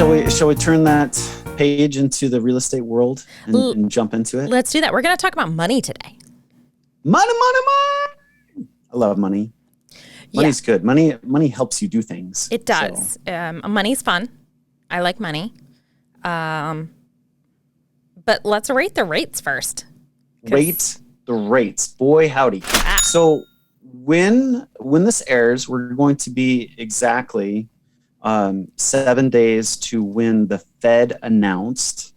Shall we turn that page into the real estate world and jump into it? Let's do that. We're going to talk about money today. Money. I love money. Money's good. Money helps you do things. It does. So. Money's fun. I like money. But let's rate the rates first. Rate the rates. Boy, howdy. So when this airs, we're going to be exactly 7 days to when the Fed announced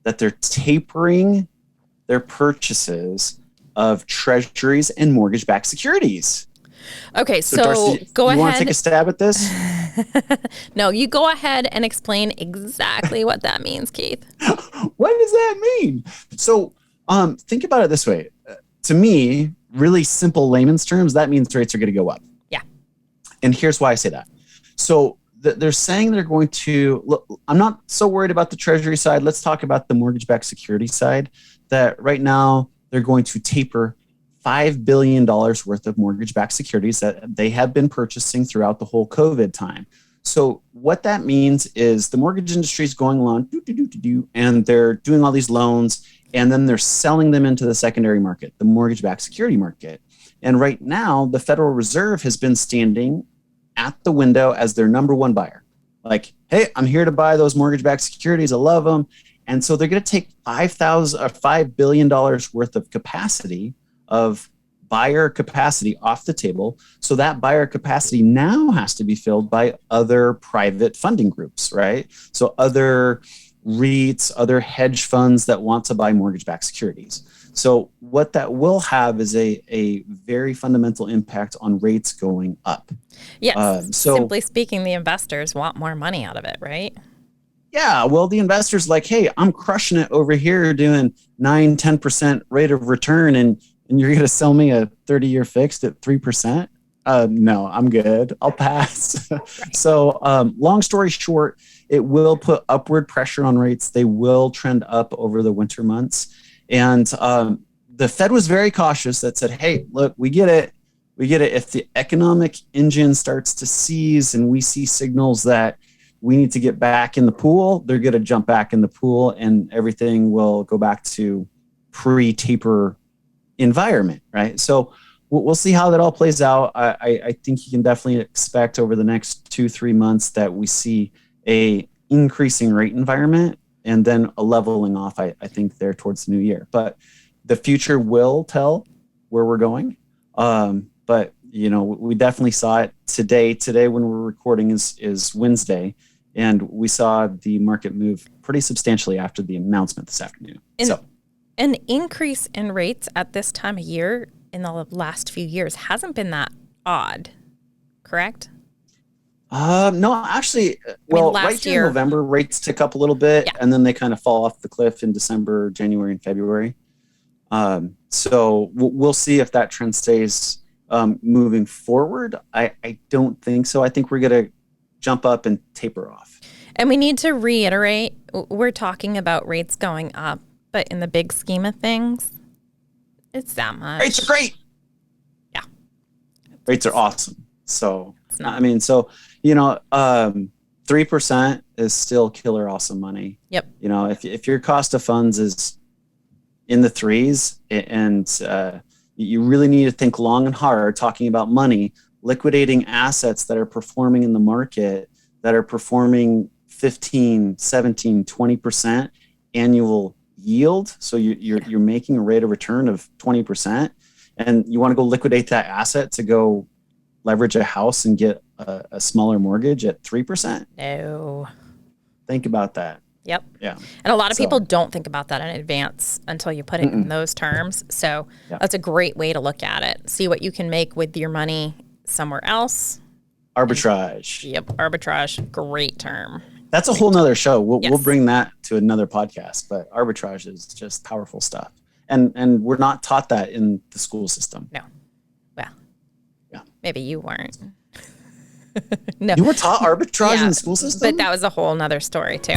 that they're tapering their purchases of treasuries and mortgage-backed securities. Okay, so Darcy, go ahead. You want to take a stab at this? No, you go ahead and explain exactly what that means, Keith. What does that mean? So think about it this way. To me, really simple layman's terms, that means rates are going to go up. Yeah. And here's why I say that. So they're saying they're going to, look, I'm not so worried about the treasury side. Let's talk about the mortgage-backed security side, that right now they're going to taper $5 billion worth of mortgage-backed securities that they have been purchasing throughout the whole COVID time. So what that means is the mortgage industry is going along, and they're doing all these loans, and then they're selling them into the secondary market, the mortgage-backed security market. And right now, the Federal Reserve has been standing at the window as their number one buyer. Like, hey, I'm here to buy those mortgage-backed securities. I love them. And so they're going to take $5 billion worth of capacity, of buyer capacity, off the table. So that buyer capacity now has to be filled by other private funding groups, right? So other REITs, other hedge funds that want to buy mortgage-backed securities. So what that will have is a very fundamental impact on rates going up. Yes. Simply speaking, the investors want more money out of it, right? Yeah. Well, the investors like, hey, I'm crushing it over here doing 9-10% rate of return, and you're going to sell me a 30-year fixed at 3%? No, I'm good. I'll pass. Right. So long story short, it will put upward pressure on rates. They will trend up over the winter months. And the Fed was very cautious that said, hey, look, we get it. We get it. If the economic engine starts to seize and we see signals that we need to get back in the pool, they're going to jump back in the pool and everything will go back to pre-taper environment, right? So we'll see how that all plays out. I think you can definitely expect over the next 2-3 months that we see a increasing rate environment and then a leveling off, I think, there towards the new year. But the future will tell where we're going. But, you know, we definitely saw it today. Today, when we're recording, is Wednesday. And we saw the market move pretty substantially after the announcement this afternoon. An increase in rates at this time of year in the last few years hasn't been that odd, correct? No, actually, right here in November, rates tick up a little bit, and then they kind of fall off the cliff in December, January, and February. So we'll see if that trend stays moving forward. I don't think so. I think we're going to jump up and taper off. And we need to reiterate, we're talking about rates going up, but in the big scheme of things, it's that much. Rates are great. Yeah. Rates are awesome. So, I mean, so, you know, 3% is still killer awesome money. Yep. You know, if your cost of funds is in the threes and you really need to think long and hard talking about money, liquidating assets that are performing in the market, that are performing 15, 17, 20% annual yield. So you're making a rate of return of 20%, and you want to go liquidate that asset to go leverage a house and get a smaller mortgage at 3%. No. Think about that. Yep. Yeah. And a lot of people don't think about that in advance until you put it in those terms. So that's a great way to look at it. See what you can make with your money somewhere else. Arbitrage. Yep. Arbitrage. Great term. That's a whole nother show. We'll bring that to another podcast, but arbitrage is just powerful stuff. And we're not taught that in the school system. No. Well, maybe you weren't. No. You were taught arbitrage in the school system? But that was a whole nother story too.